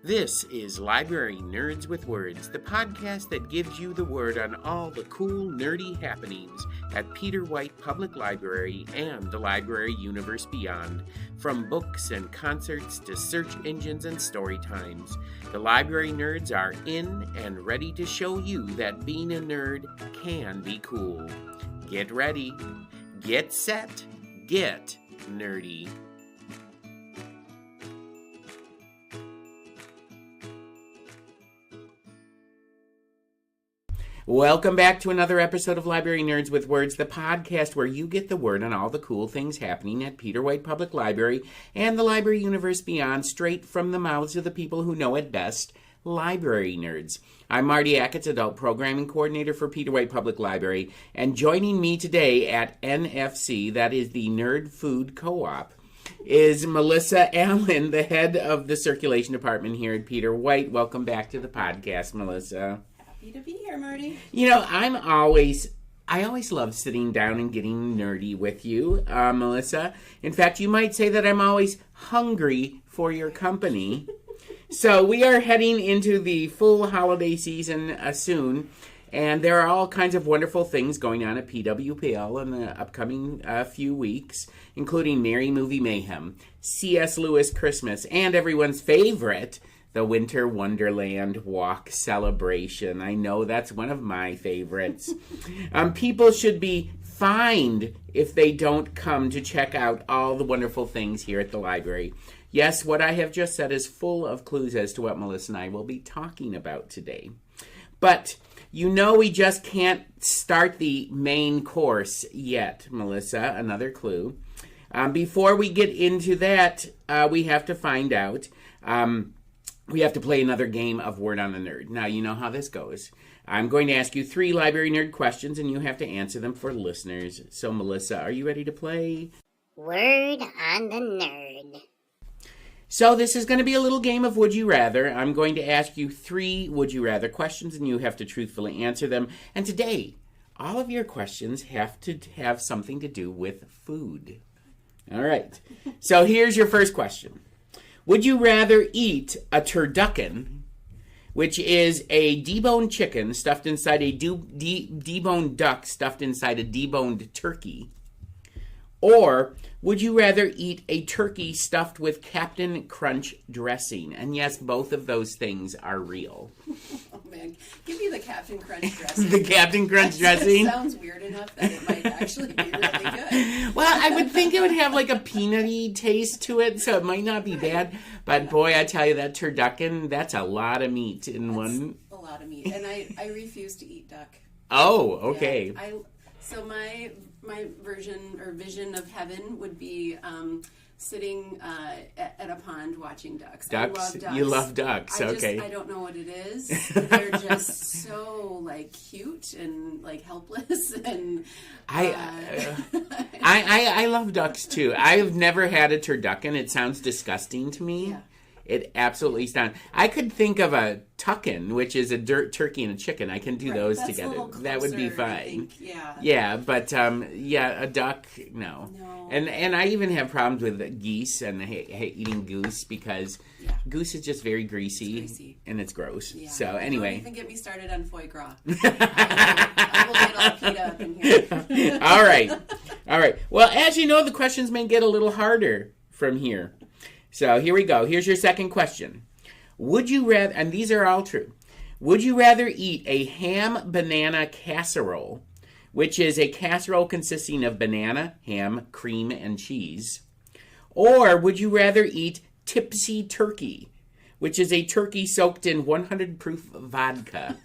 This is Library Nerds with Words, the podcast that gives you the word on all the cool, nerdy happenings at Peter White Public Library and the library universe beyond. From books and concerts to search engines and story times, the library nerds are in and ready to show you that being a nerd can be cool. Get ready, get set, get nerdy. Welcome back to another episode of Library Nerds with Words, the podcast where you get the word on all the cool things happening at Peter White Public Library and the library universe beyond, straight from the mouths of the people who know it best, library nerds. I'm Marty Achatz, Adult Programming Coordinator for Peter White Public Library, and joining me today at NFC, that is the Nerd Food Co-op, is Melissa Allen, the head of the circulation department here at Peter White. Welcome back to the podcast, Melissa. To be here, Marty. You know, I always love sitting down and getting nerdy with you, Melissa. In fact, you might say that I'm always hungry for your company. So we are heading into the full holiday season soon, and there are all kinds of wonderful things going on at PWPL in the upcoming few weeks, including Merry Movie Mayhem, C.S. Lewis Christmas, and everyone's favorite, the Winter Wonderland Walk Celebration. I know that's one of my favorites. People should be fined if they don't come to check out all the wonderful things here at the library. Yes, what I have just said is full of clues as to what Melissa and I will be talking about today. But you know we just can't start the main course yet, Melissa. Another clue. Before we get into that, we have to find out... we have to play another game of Word on the Nerd. Now, you know how this goes. I'm going to ask you 3 library nerd questions, and you have to answer them for listeners. So, Melissa, are you ready to play? Word on the Nerd. So, this is going to be a little game of Would You Rather. I'm going to ask you 3 Would You Rather questions, and you have to truthfully answer them. And today, all of your questions have to have something to do with food. All right. So, here's your first question. Would you rather eat a turducken, which is a deboned chicken stuffed inside a deboned duck stuffed inside a deboned turkey? Or would you rather eat a turkey stuffed with Captain Crunch dressing? And yes, both of those things are real. Oh, man. Give me the Captain Crunch dressing. The Captain Crunch dressing? It sounds weird enough that it might actually be really good. Well, I would think it would have like a peanutty taste to it, so it might not be bad. But boy, I tell you, that turducken, that's a lot of meat in one. A lot of meat. And I refuse to eat duck. Oh, okay. Yeah, so my version or vision of heaven would be sitting at a pond watching ducks. Ducks? I love ducks. You love ducks, okay. I don't know what it is. They're just so, like, cute and, like, helpless. And I love ducks, too. I have never had a turducken. It sounds disgusting to me. Yeah. It absolutely sounds... I could think of a tuckin, which is a turkey and a chicken. I can do those together. That would be fine. Yeah. Yeah, but a duck, no. And I even have problems with geese and eating goose because goose is just very greasy. And it's gross. Yeah. So anyway. Don't even get me started on foie gras. I will get all peed up in here. All right. Well, as you know, the questions may get a little harder from here. So here we go. Here's your second question. Would you rather, and these are all true, would you rather eat a ham banana casserole, which is a casserole consisting of banana, ham, cream, and cheese, or would you rather eat tipsy turkey, which is a turkey soaked in 100 proof vodka?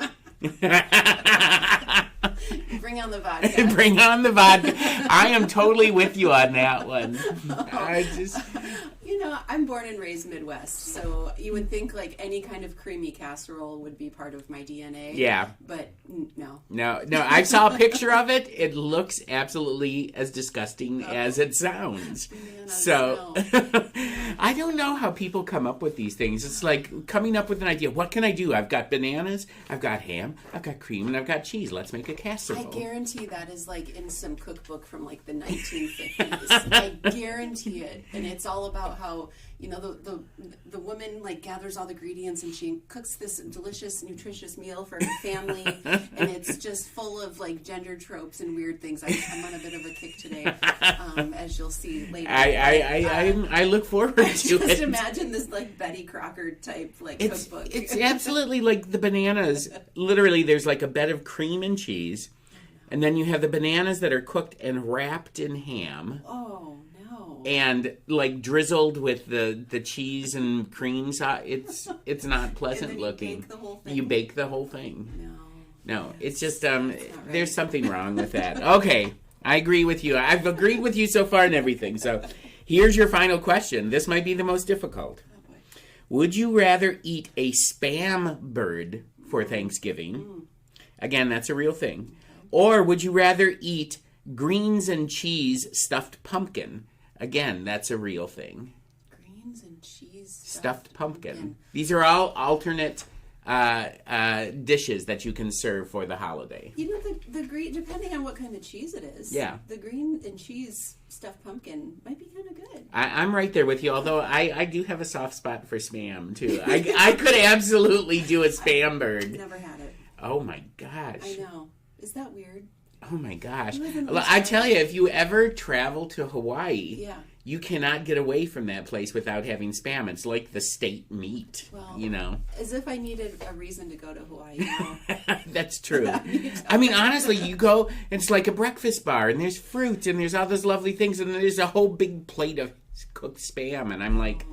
Bring on the vodka. Bring on the vodka. I am totally with you on that one. I'm born and raised Midwest, so you would think like any kind of creamy casserole would be part of my DNA. Yeah. But no. No, I saw a picture of it. It looks absolutely as disgusting as it sounds. Man, so, I don't know how people come up with these things. It's like coming up with an idea. What can I do? I've got bananas, I've got ham, I've got cream, and I've got cheese. Let's make a casserole. I guarantee that is like in some cookbook from like the 1950s. I guarantee it. And it's all about how, the woman like gathers all the ingredients and she cooks this delicious, nutritious meal for her family. And it's just full of like gender tropes and weird things. I'm on a bit of a kick today, as you'll see later. I look forward to it. Just imagine this like Betty Crocker type cookbook. It's absolutely like the bananas. Literally, there's like a bed of cream and cheese, and then you have the bananas that are cooked and wrapped in ham. Oh no! And like drizzled with the cheese and cream sauce. It's not pleasant and then looking. You bake the whole thing. You bake the whole thing. No, it's just right. There's something wrong with that. Okay, I agree with you. I've agreed with you so far and everything. So here's your final question. This might be the most difficult. Oh, boy. Would you rather eat a spam bird for Thanksgiving? Again, that's a real thing. Or would you rather eat greens and cheese stuffed pumpkin? Again, that's a real thing. Greens and cheese Stuffed pumpkin. These are all alternate dishes that you can serve for the holiday. The green, depending on what kind of cheese it is. Yeah. The green and cheese stuffed pumpkin might be kind of good. I'm right there with you, although I do have a soft spot for spam, too. I could absolutely do a spam bird. Never had it. Oh, my gosh. I know. Is that weird? Oh, my gosh. You live in I tell you, if you ever travel to Hawaii, Yeah. you cannot get away from that place without having spam. It's like the state meat, Well, as if I needed a reason to go to Hawaii now. That's true. I mean, honestly, you go, it's like a breakfast bar, and there's fruit, and there's all those lovely things, and there's a whole big plate of cooked spam, and I'm like,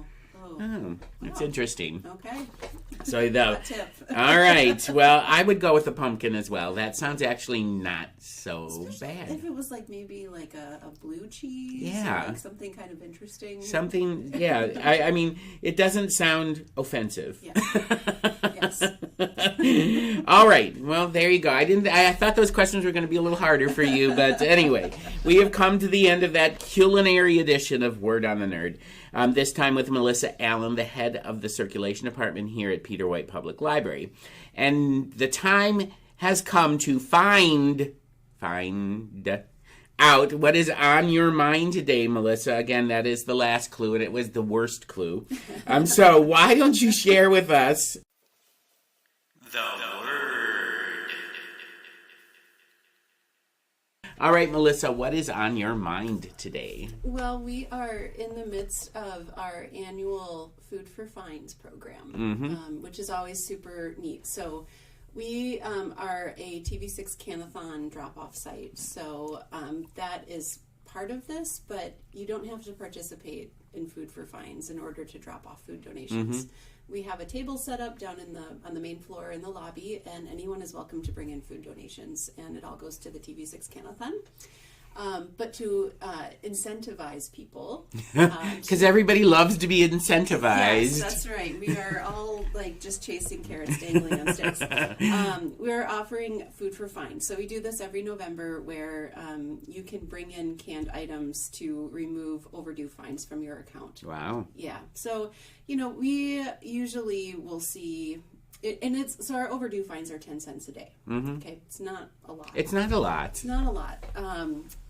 that's interesting. Okay. So, Hot tip. all right. Well, I would go with the pumpkin as well. That sounds actually not so bad. If it was like maybe like a blue cheese. Yeah. Or like something kind of interesting. Something, yeah. I mean, it doesn't sound offensive. Yeah. Yes. All right. Well, there you go. I thought those questions were going to be a little harder for you, but anyway, we have come to the end of that culinary edition of Word on the Nerd. This time with Melissa Allen, the head of the circulation department here at Peter White Public Library. And the time has come to find out what is on your mind today, Melissa. Again, that is the last clue, and it was the worst clue. So why don't you share with us the word? All right, Melissa, what is on your mind today? Well, we are in the midst of our annual Food for Fines program, which is always super neat. So we are a TV6 Canathon drop-off site. So that is part of this, but you don't have to participate in Food for Fines in order to drop off food donations. We have a table set up down on the main floor in the lobby, and anyone is welcome to bring in food donations, and it all goes to the TV6 Canathon. But to incentivize people, because everybody loves to be incentivized. Yes, that's right. We are all like just chasing carrots dangling on sticks. We're offering Food for Fines. So we do this every November, where you can bring in canned items to remove overdue fines from your account. Wow. Yeah. So we usually will see. So our overdue fines are 10 cents a day. Okay, it's not a lot. It's not a lot. It's not a lot.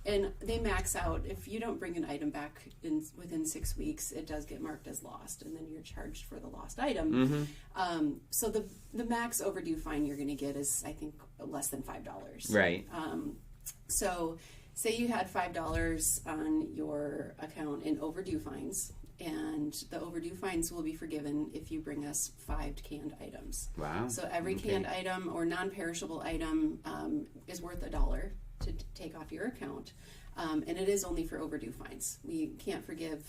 And they max out. If you don't bring an item back within 6 weeks, it does get marked as lost, and then you're charged for the lost item. So the max overdue fine you're going to get is, I think, less than $5. Right. So say you had $5 on your account in overdue fines, and the overdue fines will be forgiven if you bring us 5 canned items. Wow. So every canned item or non-perishable item is worth $1 to take off your account. And it is only for overdue fines. We can't forgive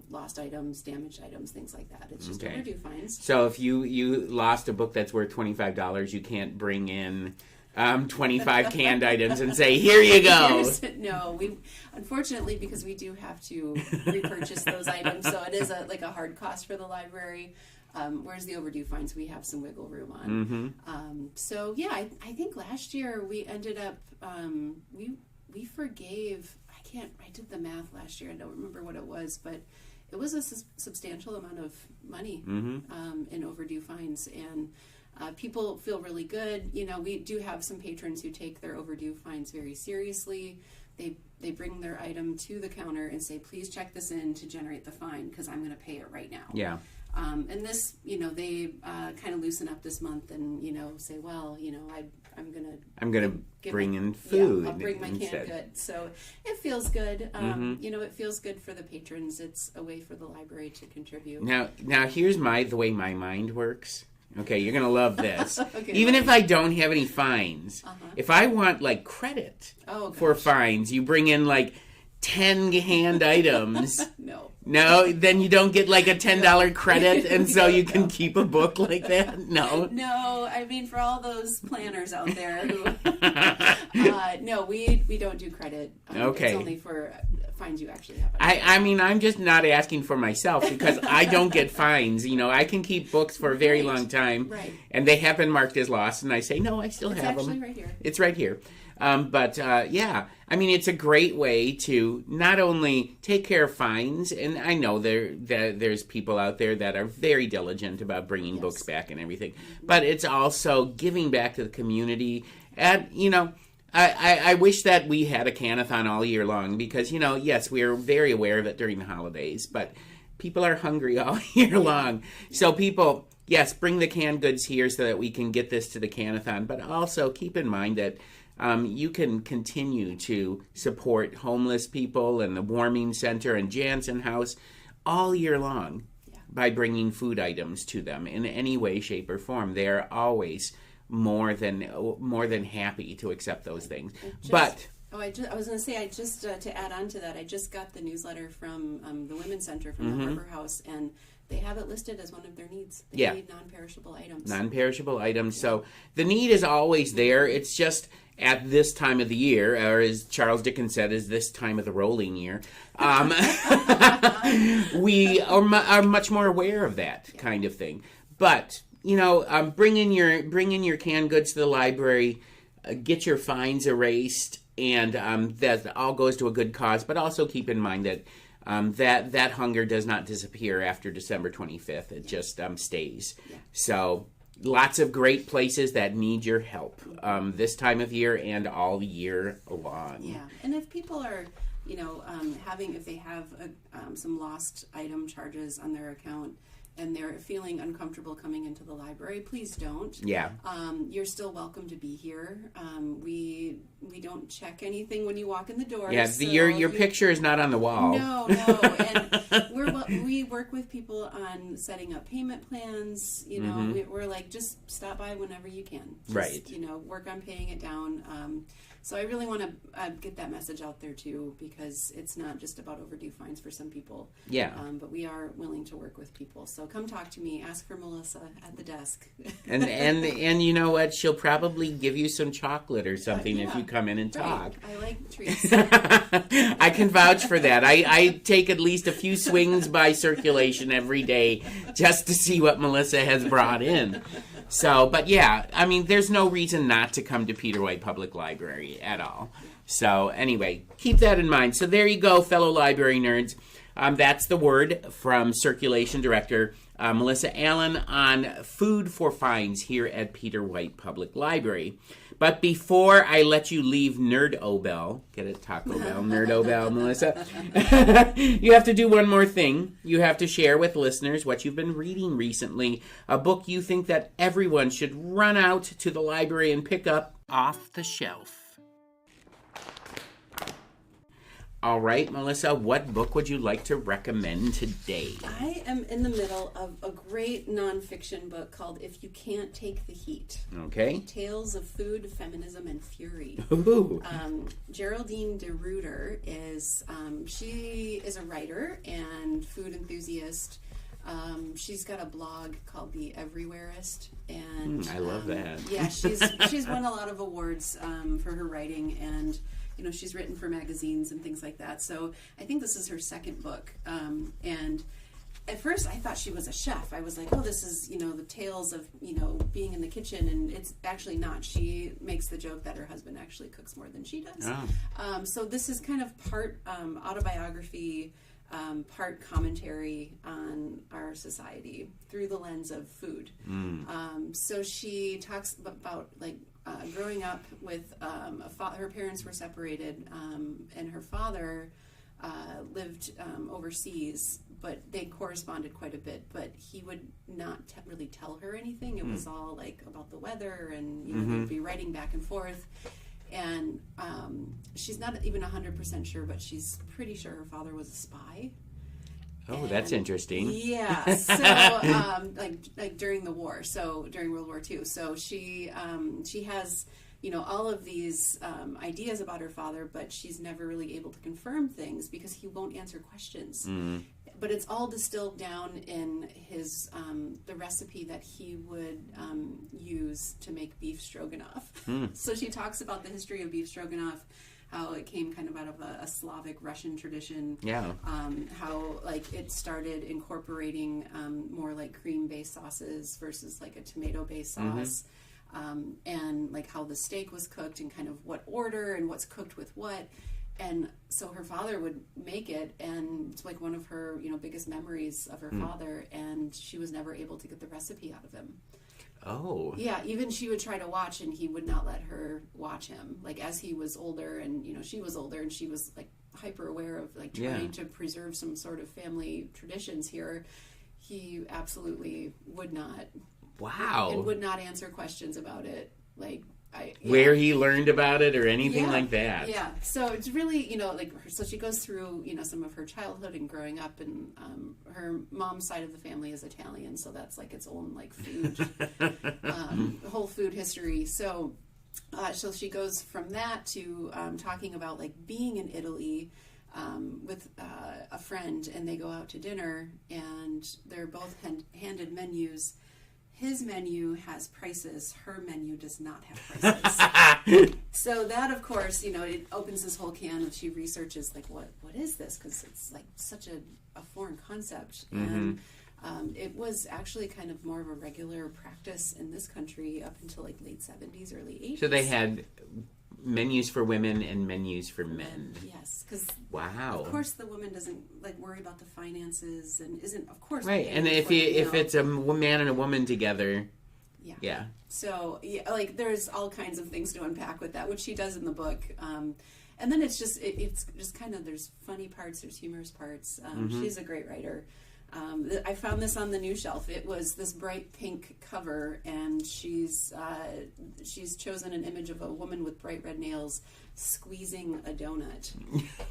lost items, damaged items, things like that. It's just overdue fines. So if you lost a book that's worth $25, you can't bring in 25 canned items and say, here you go. No, unfortunately, because we do have to repurchase those items, so it is a hard cost for the library. Whereas the overdue fines, we have some wiggle room on. So yeah, I think last year we ended up, we forgave, I did the math last year, I don't remember what it was, but it was a substantial amount of money in overdue fines, and people feel really good. We do have some patrons who take their overdue fines very seriously. They bring their item to the counter and say, please check this in to generate the fine because I'm going to pay it right now. Yeah. And this, they kind of loosen up this month and, say, well, I'm going to bring in food. Yeah, I'll bring my instead. canned goods. So it feels good. It feels good for the patrons. It's a way for the library to contribute. Now here's the way my mind works. Okay, you're going to love this. Okay, Even if I don't have any fines, if I want, credit for fines, you bring in, 10 hand items. No, then you don't get, a $10 credit, and so you can keep a book like that? No? No, I mean, for all those planners out there who... no, we don't do credit. Okay. It's only for fines you actually have. I mean, I'm just not asking for myself because I don't get fines. I can keep books for a very long time. Right. And they have been marked as lost, and I say, no, I still have them. It's actually right here. It's right here. Yeah, I mean, it's a great way to not only take care of fines, and I know there's people out there that are very diligent about bringing books back and everything, but it's also giving back to the community. And, I wish that we had a canathon all year long because, yes, we are very aware of it during the holidays, but people are hungry all year long. So people, yes, bring the canned goods here so that we can get this to the canathon, but also keep in mind that you can continue to support homeless people and the Warming Center and Jansen House all year long by bringing food items to them in any way, shape, or form. They are always more than happy to accept those things. I was going to say, to add on to that, I just got the newsletter from the Women's Center from the Harbor House, and they have it listed as one of their needs. They need non-perishable items. Non-perishable items. So the need is always there. It's just at this time of the year, or as Charles Dickens said, is this time of the rolling year, we are much more aware of that kind of thing. But, bring in your canned goods to the library, get your fines erased, and that all goes to a good cause. But also keep in mind that that hunger does not disappear after December 25th. It just stays. Yeah. So lots of great places that need your help this time of year and all year long. Yeah, and if people are, if they have some lost item charges on their account and they're feeling uncomfortable coming into the library, please don't. Yeah. You're still welcome to be here. We don't check anything when you walk in the door. Yeah, so your picture is not on the wall. No. And we work with people on setting up payment plans. We're like, just stop by whenever you can. Just, right. Work on paying it down. So I really want to get that message out there too, because it's not just about overdue fines for some people. Yeah. But we are willing to work with people. So come talk to me. Ask for Melissa at the desk. and you know what? She'll probably give you some chocolate or something if you come in and talk. I like treats. I can vouch for that. I take at least a few swings by circulation every day just to see what Melissa has brought in. So, but yeah, I mean, there's no reason not to come to Peter White Public Library at all. So anyway, keep that in mind. So there you go, fellow library nerds. That's the word from Circulation Director Melissa Allen on food for fines here at Peter White Public Library. But before I let you leave Nerd Obel, get it, Taco Bell, Nerd Obel, Melissa, you have to do one more thing. You have to share with listeners what you've been reading recently, a book you think that everyone should run out to the library and pick up off the shelf. All right, Melissa, what book would you like to recommend today? I am in the middle of a great nonfiction book called If You Can't Take the Heat. Okay. Tales of Food, Feminism, and Fury. Ooh. Geraldine DeRuiter is, she is a writer and food enthusiast. She's got a blog called The Everywhereist, and I love that. Yeah, she's won a lot of awards for her writing, and she's written for magazines and things like that. So I think this is her second book. And at first I thought she was a chef. I was like, oh, this is, the tales of, being in the kitchen. And it's actually not. She makes the joke that her husband actually cooks more than she does. Oh. So this is kind of part autobiography, part commentary on our society through the lens of food. So she talks about like growing up with her parents were separated, and her father lived overseas, but they corresponded quite a bit. But he would not really tell her anything. It was all like about the weather, and they'd be writing back and forth. And she's not even 100% sure, but she's pretty sure her father was a spy. Oh, that's interesting. Yeah. So, like during the war, so during World War II. So she has, all of these ideas about her father, but she's never really able to confirm things because he won't answer questions. But it's all distilled down in his the recipe that he would use to make beef stroganoff. So she talks about the history of beef stroganoff, how it came kind of out of a Slavic Russian tradition. Yeah. How like it started incorporating more like cream-based sauces versus like a tomato-based sauce. And like how the steak was cooked and kind of what order and what's cooked with what. And so her father would make it, and it's like one of her, biggest memories of her father, and she was never able to get the recipe out of him. Oh. Yeah, even she would try to watch, and he would not let her watch him. Like, as he was older, and, she was older, and she was, like, hyper aware of, like, trying to preserve some sort of family traditions here, he absolutely would not. Wow. And would not answer questions about it. Like, where he learned about it or anything like that. Yeah. So it's really, so she goes through, some of her childhood and growing up, and her mom's side of the family is Italian, so that's like its own like food, whole food history. So she goes from that to talking about like being in Italy with a friend, and they go out to dinner, and they're both handed menus. His menu has prices. Her menu does not have prices. So that, of course, it opens this whole can of, she researches, like, what is this? Because it's, like, such a foreign concept. And it was actually kind of more of a regular practice in this country up until, like, late 70s, early 80s. So they had menus for women and menus for men. Yes, because of course the woman doesn't like worry about the finances and isn't, of course, right. And if it's a man and a woman together, yeah. So like there's all kinds of things to unpack with that, which she does in the book. And then it's just kind of, there's funny parts, there's humorous parts. She's a great writer. I found this on the new shelf. It was this bright pink cover, and she's chosen an image of a woman with bright red nails squeezing a donut,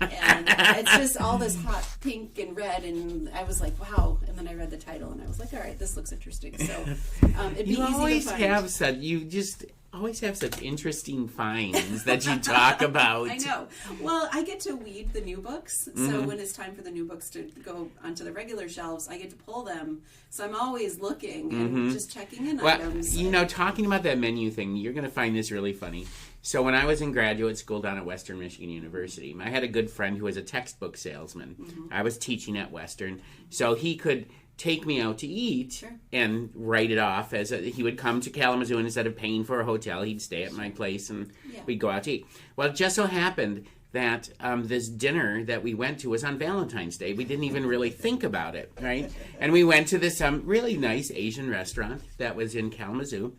and it's just all this hot pink and red. And I was like, wow! And then I read the title, and I was like, all right, this looks interesting. So it'd be easy to find. You just always have such interesting finds that you talk about. I know. Well, I get to weed the new books, so when it's time for the new books to go onto the regular shelves, I get to pull them. So I'm always looking and just checking in items. Talking about that menu thing, you're going to find this really funny. So when I was in graduate school down at Western Michigan University, I had a good friend who was a textbook salesman. I was teaching at Western, so he could take me out to eat and write it off as he would come to Kalamazoo, and instead of paying for a hotel, he'd stay at my place and we'd go out to eat. Well, it just so happened that this dinner that we went to was on Valentine's Day. We didn't even really think about it, right? And we went to this really nice Asian restaurant that was in Kalamazoo.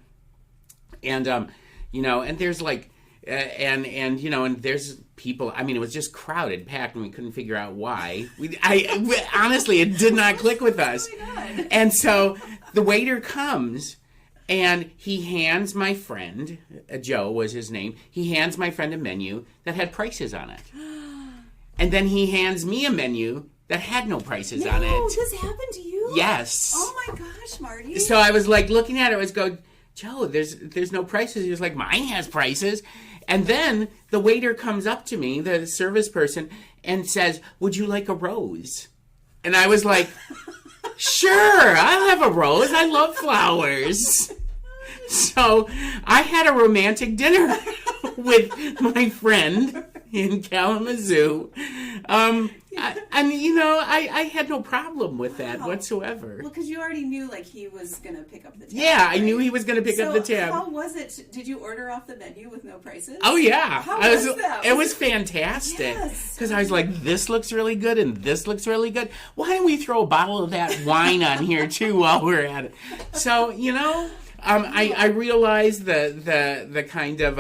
And, and there's like, and there's people, it was just crowded, packed, and we couldn't figure out why. Honestly, it did not click with us. Oh, and so the waiter comes, and he hands my friend, Joe was his name, he hands my friend a menu that had prices on it. And then he hands me a menu that had no prices on it. No, this happened to you? Yes. Oh my gosh, Marty. So I was like looking at it, I was going, Joe, there's no prices. He was like, mine has prices. And then the waiter comes up to me, the service person, and says, would you like a rose? And I was like, sure, I'll have a rose. I love flowers. So I had a romantic dinner with my friend in Kalamazoo. I had no problem with that whatsoever. Well, because you already knew, like, he was going to pick up the tab. Yeah, right? I knew he was going to pick up the tab. How was it? Did you order off the menu with no prices? Oh, yeah. How was that? It was fantastic. Because I was like, this looks really good and this looks really good. Why don't we throw a bottle of that wine on here, too, while we're at it? So, I realized the kind of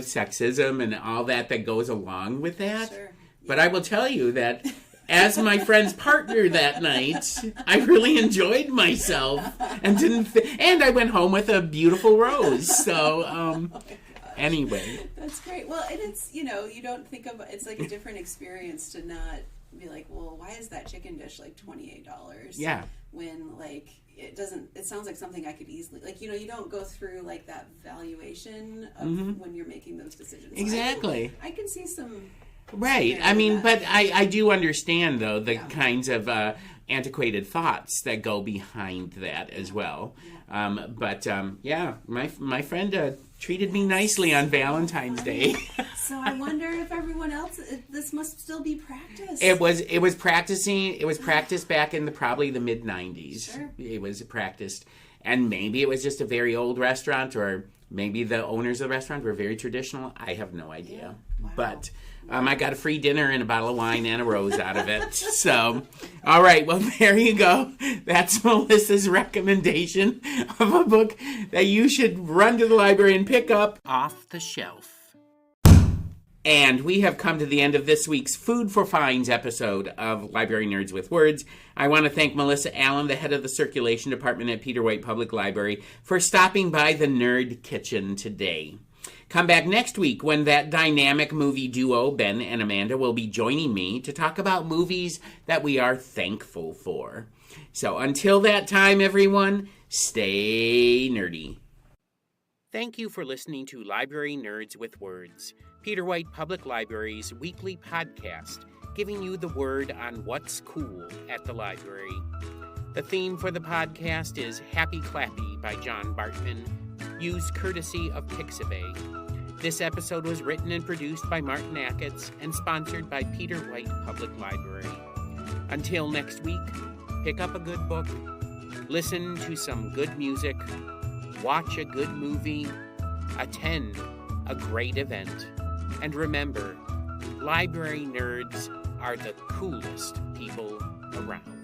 sexism and all that goes along with that. Sure. But I will tell you that as my friend's partner that night, I really enjoyed myself and and I went home with a beautiful rose. So, anyway. That's great. Well, and it's, you don't think of, it's like a different experience to not be like, well, why is that chicken dish like $28? Yeah. When, like, it sounds like something I could easily, like, you don't go through like that valuation of when you're making those decisions. Exactly. I can see some. Right. I mean, but I do understand, though, the kinds of antiquated thoughts that go behind that as well. My friend treated me nicely on Valentine's Day. So I wonder if everyone else, this must still be practiced. It was practiced back in probably the mid-90s. Sure. It was practiced. And maybe it was just a very old restaurant, or maybe the owners of the restaurant were very traditional. I have no idea. Yeah. Wow. But I got a free dinner and a bottle of wine and a rose out of it. So, all right. Well, there you go. That's Melissa's recommendation of a book that you should run to the library and pick up off the shelf. And we have come to the end of this week's Food for Fines episode of Library Nerds with Words. I want to thank Melissa Allen, the head of the Circulation Department at Peter White Public Library, for stopping by the Nerd Kitchen today. Come back next week when that dynamic movie duo, Ben and Amanda, will be joining me to talk about movies that we are thankful for. So until that time, everyone, stay nerdy. Thank you for listening to Library Nerds with Words, Peter White Public Library's weekly podcast, giving you the word on what's cool at the library. The theme for the podcast is Happy Clappy by John Bartman, used courtesy of Pixabay. This episode was written and produced by Martin Acketts and sponsored by Peter White Public Library. Until next week, pick up a good book, listen to some good music, watch a good movie, attend a great event, and remember, library nerds are the coolest people around.